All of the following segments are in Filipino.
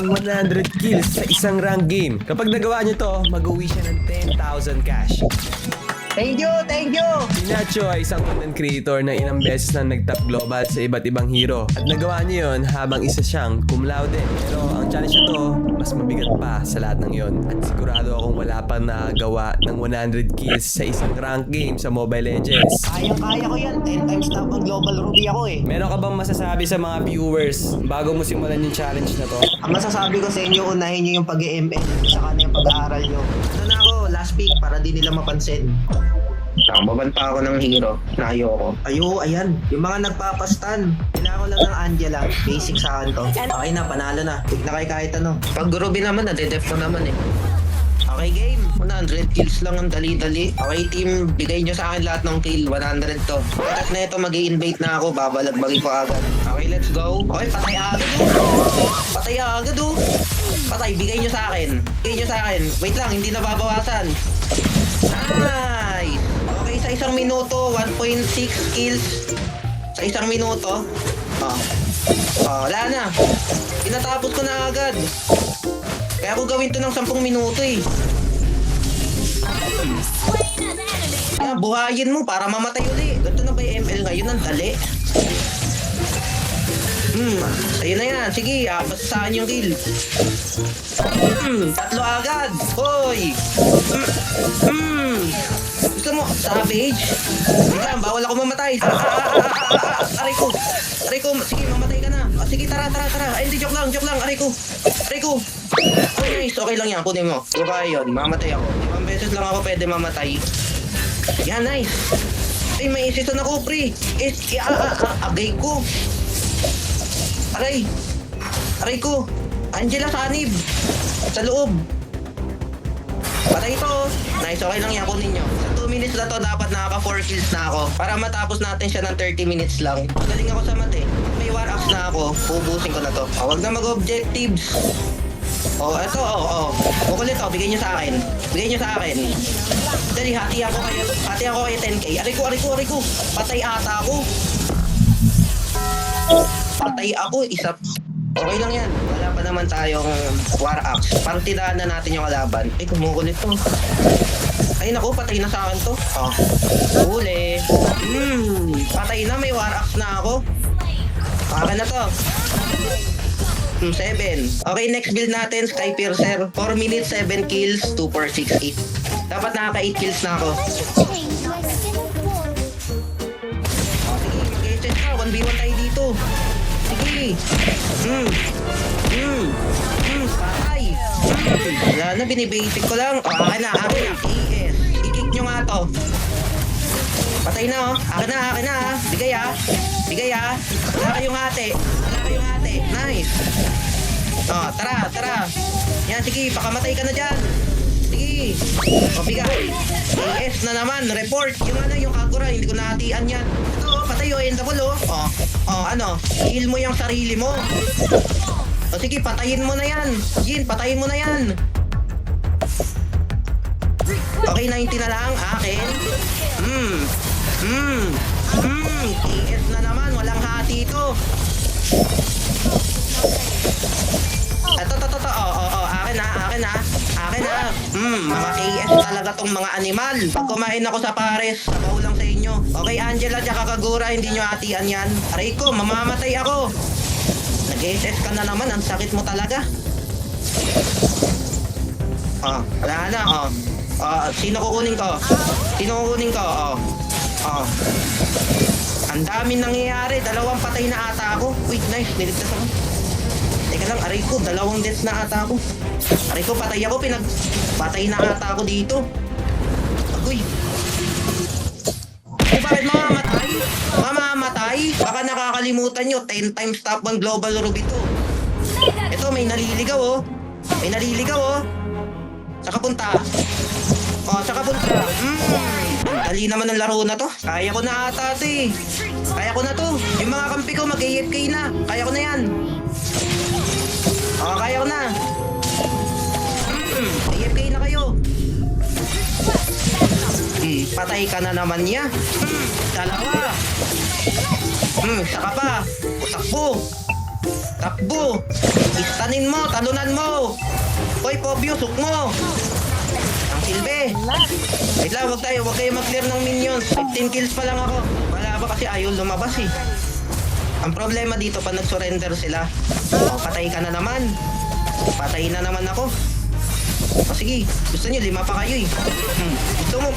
ang 100 kills sa isang rank game. Kapag nagawa nyo to, mag-uwi siya ng 10,000 cash. Thank you, thank you! Si Nacho ay isang content creator na ilang beses na nag-top global sa iba't ibang hero. At nagawa niya yun habang isa siyang cum laude. Pero ang challenge na to, mas mabigat pa sa lahat ng yon. At sigurado akong wala pang nakagawa ng 100 kills sa isang rank game sa Mobile Legends. Kaya ko yan. 10 times top ang global ruby ako eh. Meron ka bang masasabi sa mga viewers bago mo simulan yung challenge na to? Ang masasabi ko sa inyo, unahin nyo yung pag-ML saka na yung pag-aaral nyo. Ano na ako, last pick para di nila mapansin. Baban pa ako ng hero na ayoko. Ayan. Yung mga nagpapastan. Kailangan ko lang ng Angela. Basic sa akin to. Okay na, panalo na. Huwag na kayo kahit ano. Pag Ruby naman, nadedef ko naman eh. Okay, game. 100 kills lang ang dali-dali. Okay team, bigay nyo sa akin lahat ng kill. 100 to. Pagkat na ito, mag-i-invade na ako. Babalagbagi ko agad. Okay, let's go. Okay, patay agad Patay agad Patay, bigay nyo sa akin. Bigay nyo sa akin. Wait lang, hindi na babawasan. Nice. Okay, sa isang minuto, 1.6 kills. Sa isang minuto. Wala na. Pinatapos ko na agad. Kaya ako gawin to ng 10 minuto eh. Kaya buhayin mo para mamatay uli. Ganito na ba yung ML ngayon? Ang dali. Ayun na yan. Sige, basta sa akin yung kill. Tatlo agad. Hoy. Gusto mo, savage? Ika, bawal ako mamatay. Aray ko. Sige, mamatay ka na. Sige, tara. Ay, hindi, joke lang. Aray ko. Okay, nice. Okay lang yan. Kunin mo. Kung kaya yun, mamatay ako. 5 beses lang ako pwede mamatay. Yan, nice. Ay, may season ako, pre. Agay ko. Aray ko. Angela sanib. Sa loob. Patay ito. Nice, okay lang yan. Kunin nyo. Sa 2 minutes na to, dapat nakaka 4 kills na ako. Para matapos natin siya ng 30 minutes lang. Magaling ako sa mate. May war axe na ako. Pubusin ko na to. Huwag na mag-objectives. Eto. Kukulit to. Bigay nyo sa akin. Dali, hatihan ko kayo 10k. Aray ko. Patay ata ako. Isa. Okay lang yan. Wala pa naman tayong war axe. Partidaan na natin yung kalaban. Ay, kumukulit to. Ay, naku, patay na sa akin to. Huli. Patay na, may war axe na ako. Akin na to. 7. Okay, next build natin, Sky Piercer. 4 minutes, 7 kills, 2, 4, 6, 8. Dapat nakaka 8 kills na ako. Sige, mag-SS ka. 1v1 tayo dito. Sige. Patay. Wala na, binibasic ko lang. Akin na. ES. I-kick nyo nga to. Patay na, Akin na, Bigay. Wala kayong hati. Nice. Tara. Yan, sige, pakamatay ka na dyan. Sige. Bigay. ES na naman, report. Yung Kagura, hindi ko nahatian yan. Ito, patay NW. Heal mo yung sarili mo. Sige, patayin mo na yan. Jin, patayin mo na yan. Okay, 90 na lang, akin. ES na naman, walang hati ito. Ito. Akin na. Mga KS talaga tong mga animal. Pag kumain ako sa pares, sabaw lang sa inyo. Okay, Angela, tsaka Kagura, hindi nyo hatian yan. Aray ko, mamamatay ako. Nag-SS ka na naman, ang sakit mo talaga. Wala na, sino kukunin ko? Ang daming nangyayari, 2 patay na ata ako. Wait, nice, niligtas ako. Teka lang, aray ko, 2 deaths na ata ako. Aray ko, patay na ata ako dito. Agoy. Bakit mamamatay? Baka nakakalimutan nyo, 10 times top 1 global ruby to. Ito, may naliligaw. Saka punta. Dali naman ang laro na to. Kaya ko na ata ito eh. Yung mga kampi ko mag-AFK na. Kaya ko na yan. Kaya ko na. AFK na kayo. Patay ka na naman niya. 2. Saka pa. Takbo. Takbo! Istanin mo, talunan mo! Hoy, Pobyo, suk mo! Ang silbi! Wait lang, wag kayo mag-clear ng minions. 15 kills pa lang ako. Wala ba kasi ayaw lumabas eh. Ang problema dito, pag nag-surrender sila, patay ka na naman. Patay na naman ako. O sige, gusto nyo, 5 pa kayo eh. Gusto mo,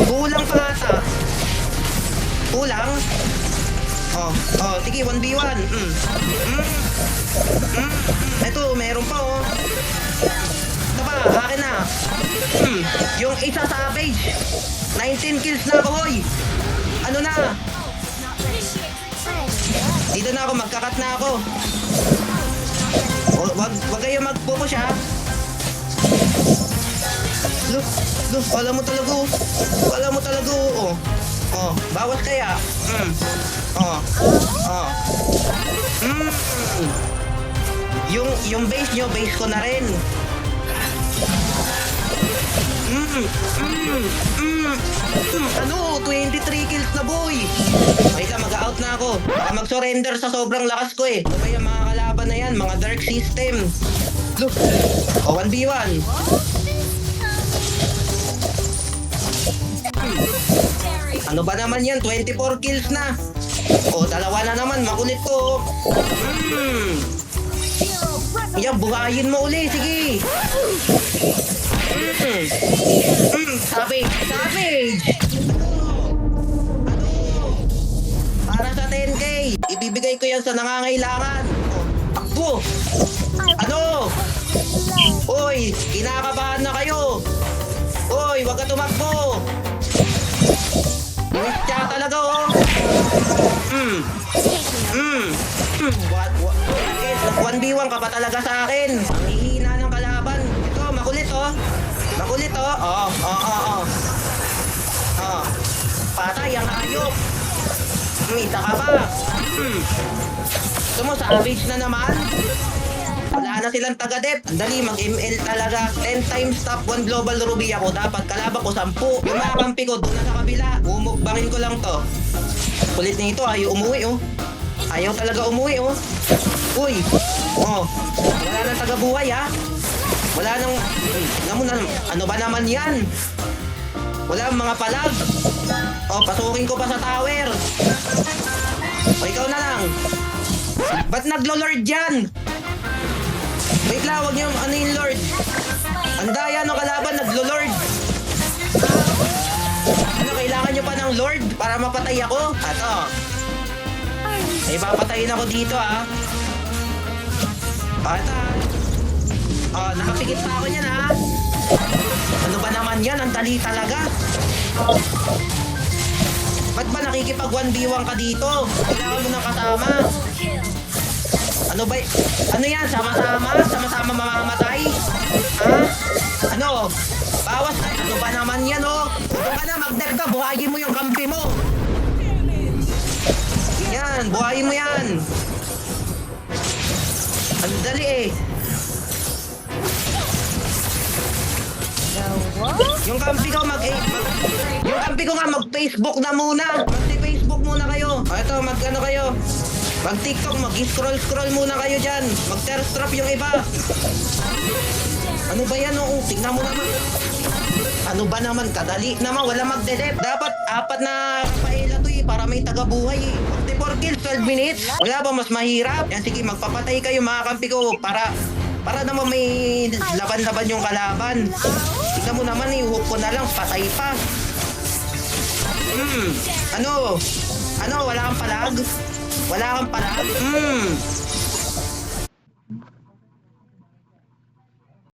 kulang pa ata. Kulang? Sige, 1v1. Eto, meron pa oh. Ito pa, akin na. Yung isa savage. 19 kills na ako, hoy. Ano na? Dito na ako, magkakat na ako. Wag kayo mag-focus ha. Look, wala mo talaga oh. Wala mo talaga oh. Bawas kaya. Yung base nyo, base ko na rin. Ano? 23 kills na boy. Wait lang, mag-out na ako. Baka mag-surrender sa sobrang lakas ko eh. Ano ba yung mga kalaban na yan? Mga dark system. Look. 1v1. Ano ba naman yan? 24 kills na. Dalawa na naman. Makulit ko. Yan, buhayin mo uli. Sige. Savage. Para sa 10k. Ibibigay ko yan sa nangangailangan. Takbo. Ano? Uy, kinakabahan na kayo. Uy, wag ka tumakbo. Inis siya talaga oh. 1v1 ka pa talaga sa akin. Ang hihina ng kalaban. Ito, makulit oh. Makulit oh. Patay ang hayop. Isa ka pa. Gusto mo, savage na naman. Wala na silang taga-dep. Dali, mag-ML talaga. 10 times top 1 global ruby ako. Dapat kalaban ko 10. Yung mga kampi ko, doon na sa kabila. Umukbangin ko lang to. Kulit nito, ayaw umuwi oh. Ayaw talaga umuwi oh. Uy. Wala nang taga-buhay ha. Wala nang... Ano ba naman yan? Wala mga palag. Pasukin ko pa sa tower. Ikaw na lang. Ba't naglo-lord yan? Wait lang, wag niyo ano yung lord. Ang daya ng kalaban, naglo-lord. Ano, kailangan nyo pa ng lord para mapatay ako? Ato. Ay, papatayin ako dito ha. Ata. Nakapikit pa ako niyan ha. Ano ba naman yan? Ang dali talaga. Ba't ba nakikipag 1v1 ka dito? Kailangan mo ng kasama. Ano ba? Ano yan? Sama-sama? Sama-sama mamamatay? Ha? Ano? Bawas na. Ano ba naman yan oh? Ito ka na, mag-dep ka. Buhayin mo yung kampi mo. Yan, buhayin mo yan. Ang dali eh. Yung kampi ko yung kampi ko nga mag-Facebook na muna. Mag-Facebook muna kayo. Ito, mag-ano kayo. Mag-TikTok, mag-scroll muna kayo dyan. Mag-terstrap yung iba. Ano ba yan oh? Tingnan mo naman. Ano ba naman? Kadali naman, wala magdedep. Dapat 4 na paila to eh, para may taga-buhay eh. 54 kills, 12 minutes. Wala ba mas mahirap? Yan, sige, magpapatay kayo mga kampi ko para naman may laban-laban yung kalaban. Tignan mo naman eh, hook ko na lang, patay pa. Ano? Wala kang palag? Wala kang palag?